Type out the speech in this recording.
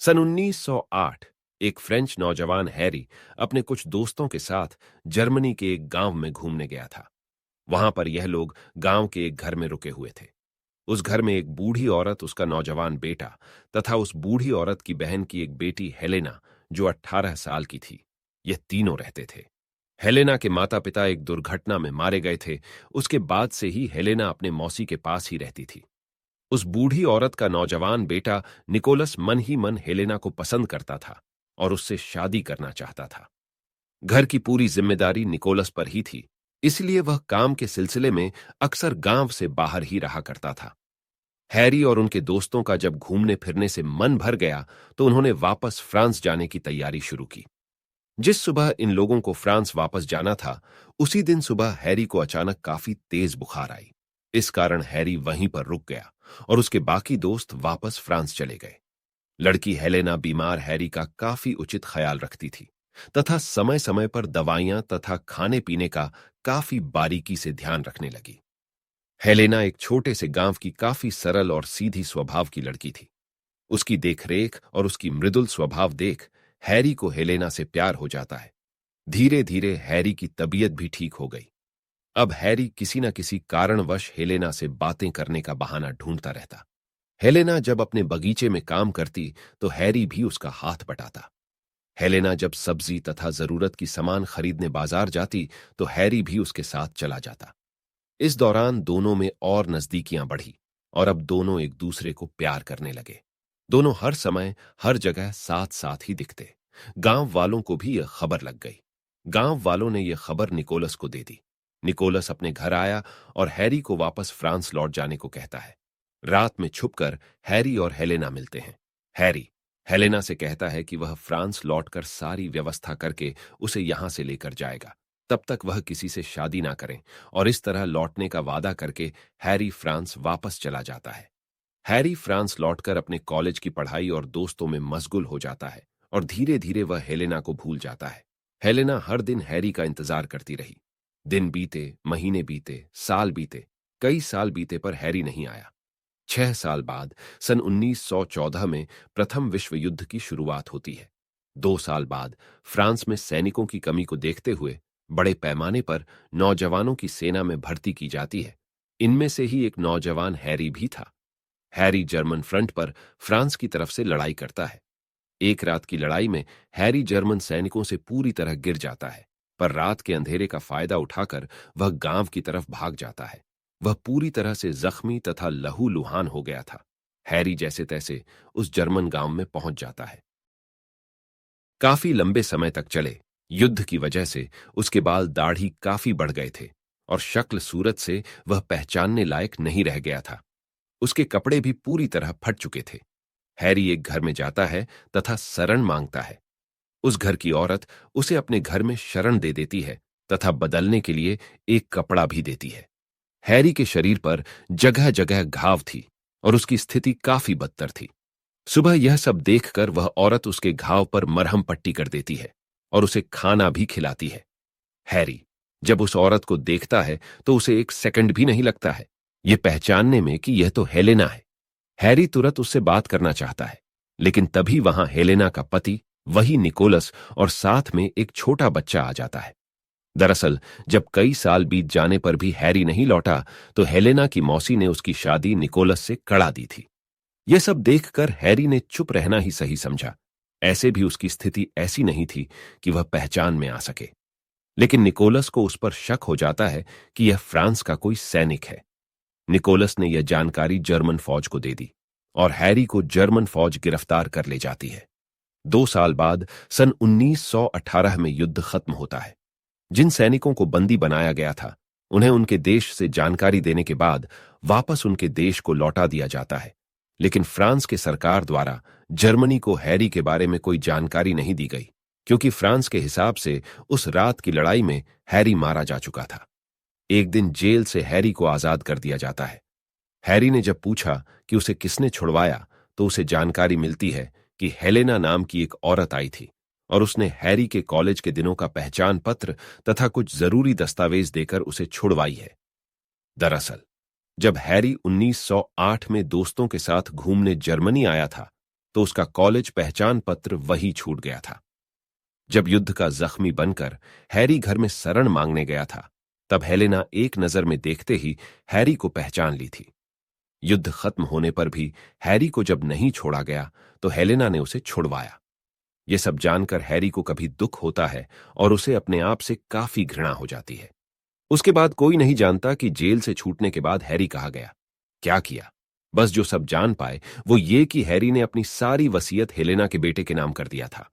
सन 1908 एक फ्रेंच नौजवान हैरी अपने कुछ दोस्तों के साथ जर्मनी के एक गांव में घूमने गया था। वहां पर यह लोग गांव के एक घर में रुके हुए थे। उस घर में एक बूढ़ी औरत, उसका नौजवान बेटा तथा उस बूढ़ी औरत की बहन की एक बेटी हेलेना, जो 18 साल की थी। यह तीनों रहते थे। हेलेना के माता पिता एक दुर्घटना में मारे गए थे। उसके बाद से ही हेलेना अपने मौसी के पास ही रहती थी। उस बूढ़ी औरत का नौजवान बेटा निकोलस मन ही मन हेलेना को पसंद करता था और उससे शादी करना चाहता था। घर की पूरी जिम्मेदारी निकोलस पर ही थी, इसलिए वह काम के सिलसिले में अक्सर गांव से बाहर ही रहा करता था। हैरी और उनके दोस्तों का जब घूमने फिरने से मन भर गया तो उन्होंने वापस फ्रांस जाने की तैयारी शुरू की। जिस सुबह इन लोगों को फ्रांस वापस जाना था, उसी दिन सुबह हैरी को अचानक काफी तेज बुखार आई। इस कारण हैरी वहीं पर रुक गया और उसके बाकी दोस्त वापस फ्रांस चले गए। लड़की हेलेना बीमार हैरी का काफी उचित ख्याल रखती थी तथा समय समय पर दवाइयां तथा खाने पीने का काफी बारीकी से ध्यान रखने लगी। हेलेना एक छोटे से गांव की काफी सरल और सीधी स्वभाव की लड़की थी। उसकी देखरेख और उसकी मृदुल स्वभाव देख हैरी को हेलेना से प्यार हो जाता है। धीरे धीरे हैरी की तबीयत भी ठीक हो गई। अब हैरी किसी न किसी कारणवश हेलेना से बातें करने का बहाना ढूंढता रहता। हेलेना जब अपने बगीचे में काम करती तो हैरी भी उसका हाथ बटाता। हेलेना जब सब्जी तथा जरूरत की सामान खरीदने बाजार जाती तो हैरी भी उसके साथ चला जाता। इस दौरान दोनों में और नजदीकियां बढ़ी और अब दोनों एक दूसरे को प्यार करने लगे। दोनों हर समय हर जगह साथ साथ ही दिखते। गांव वालों को भी यह खबर लग गई। गांव वालों ने यह खबर निकोलस को दे दी। निकोलस अपने घर आया और हैरी को वापस फ्रांस लौट जाने को कहता है। रात में छुपकर हैरी और हेलेना मिलते हैं। हैरी हेलेना से कहता है कि वह फ्रांस लौटकर सारी व्यवस्था करके उसे यहां से लेकर जाएगा। तब तक वह किसी से शादी ना करें, और इस तरह लौटने का वादा करके हैरी फ्रांस वापस चला जाता है। हैरी फ्रांस लौटकर अपने कॉलेज की पढ़ाई और दोस्तों में मशगूल हो जाता है और धीरे धीरे वह हेलेना को भूल जाता है। हेलेना हर दिन हैरी का इंतजार करती रही। दिन बीते, महीने बीते, साल बीते, कई साल बीते पर हैरी नहीं आया। 6 साल बाद सन 1914 में प्रथम विश्व युद्ध की शुरुआत होती है। 2 साल बाद फ्रांस में सैनिकों की कमी को देखते हुए बड़े पैमाने पर नौजवानों की सेना में भर्ती की जाती है। इनमें से ही एक नौजवान हैरी भी था। हैरी जर्मन फ्रंट पर फ्रांस की तरफ से लड़ाई करता है। एक रात की लड़ाई में हैरी जर्मन सैनिकों से पूरी तरह गिर जाता है, पर रात के अंधेरे का फायदा उठाकर वह गांव की तरफ भाग जाता है। वह पूरी तरह से जख्मी तथा लहूलुहान हो गया था। हैरी जैसे तैसे उस जर्मन गांव में पहुंच जाता है। काफी लंबे समय तक चले युद्ध की वजह से उसके बाल दाढ़ी काफी बढ़ गए थे और शक्ल सूरत से वह पहचानने लायक नहीं रह गया था। उसके कपड़े भी पूरी तरह फट चुके थे। हैरी एक घर में जाता है तथा शरण मांगता है। उस घर की औरत उसे अपने घर में शरण दे देती है तथा बदलने के लिए एक कपड़ा भी देती है। हैरी के शरीर पर जगह जगह घाव थी और उसकी स्थिति काफी बदतर थी। सुबह यह सब देखकर वह औरत उसके घाव पर मरहम पट्टी कर देती है और उसे खाना भी खिलाती है। हैरी जब उस औरत को देखता है तो उसे एक सेकंड भी नहीं लगता है यह पहचानने में कि यह तो हेलेना है। हैरी तुरंत उससे बात करना चाहता है, लेकिन तभी वहां हेलेना का पति, वही निकोलस, और साथ में एक छोटा बच्चा आ जाता है। दरअसल जब कई साल बीत जाने पर भी हैरी नहीं लौटा तो हेलेना की मौसी ने उसकी शादी निकोलस से करा दी थी। यह सब देखकर हैरी ने चुप रहना ही सही समझा। ऐसे भी उसकी स्थिति ऐसी नहीं थी कि वह पहचान में आ सके। लेकिन निकोलस को उस पर शक हो जाता है कि यह फ्रांस का कोई सैनिक है। निकोलस ने यह जानकारी जर्मन फौज को दे दी और हैरी को जर्मन फौज गिरफ्तार कर ले जाती है। 2 साल बाद सन 1918 में युद्ध खत्म होता है। जिन सैनिकों को बंदी बनाया गया था उन्हें उनके देश से जानकारी देने के बाद वापस उनके देश को लौटा दिया जाता है। लेकिन फ्रांस के सरकार द्वारा जर्मनी को हैरी के बारे में कोई जानकारी नहीं दी गई, क्योंकि फ्रांस के हिसाब से उस रात की लड़ाई में हैरी मारा जा चुका था। एक दिन जेल से हैरी को आजाद कर दिया जाता है। हैरी ने जब पूछा कि उसे किसने छुड़वाया तो उसे जानकारी मिलती है कि हेलेना नाम की एक औरत आई थी और उसने हैरी के कॉलेज के दिनों का पहचान पत्र तथा कुछ जरूरी दस्तावेज देकर उसे छुड़वाई है। दरअसल जब हैरी 1908 में दोस्तों के साथ घूमने जर्मनी आया था तो उसका कॉलेज पहचान पत्र वही छूट गया था। जब युद्ध का जख्मी बनकर हैरी घर में शरण मांगने गया था, तब हेलेना एक नजर में देखते ही हैरी को पहचान ली थी। युद्ध खत्म होने पर भी हैरी को जब नहीं छोड़ा गया तो हेलेना ने उसे छुड़वाया। यह सब जानकर हैरी को कभी दुख होता है और उसे अपने आप से काफी घृणा हो जाती है। उसके बाद कोई नहीं जानता कि जेल से छूटने के बाद हैरी कहाँ गया, क्या किया। बस जो सब जान पाए वो ये कि हैरी ने अपनी सारी वसीयत हेलेना के बेटे के नाम कर दिया था।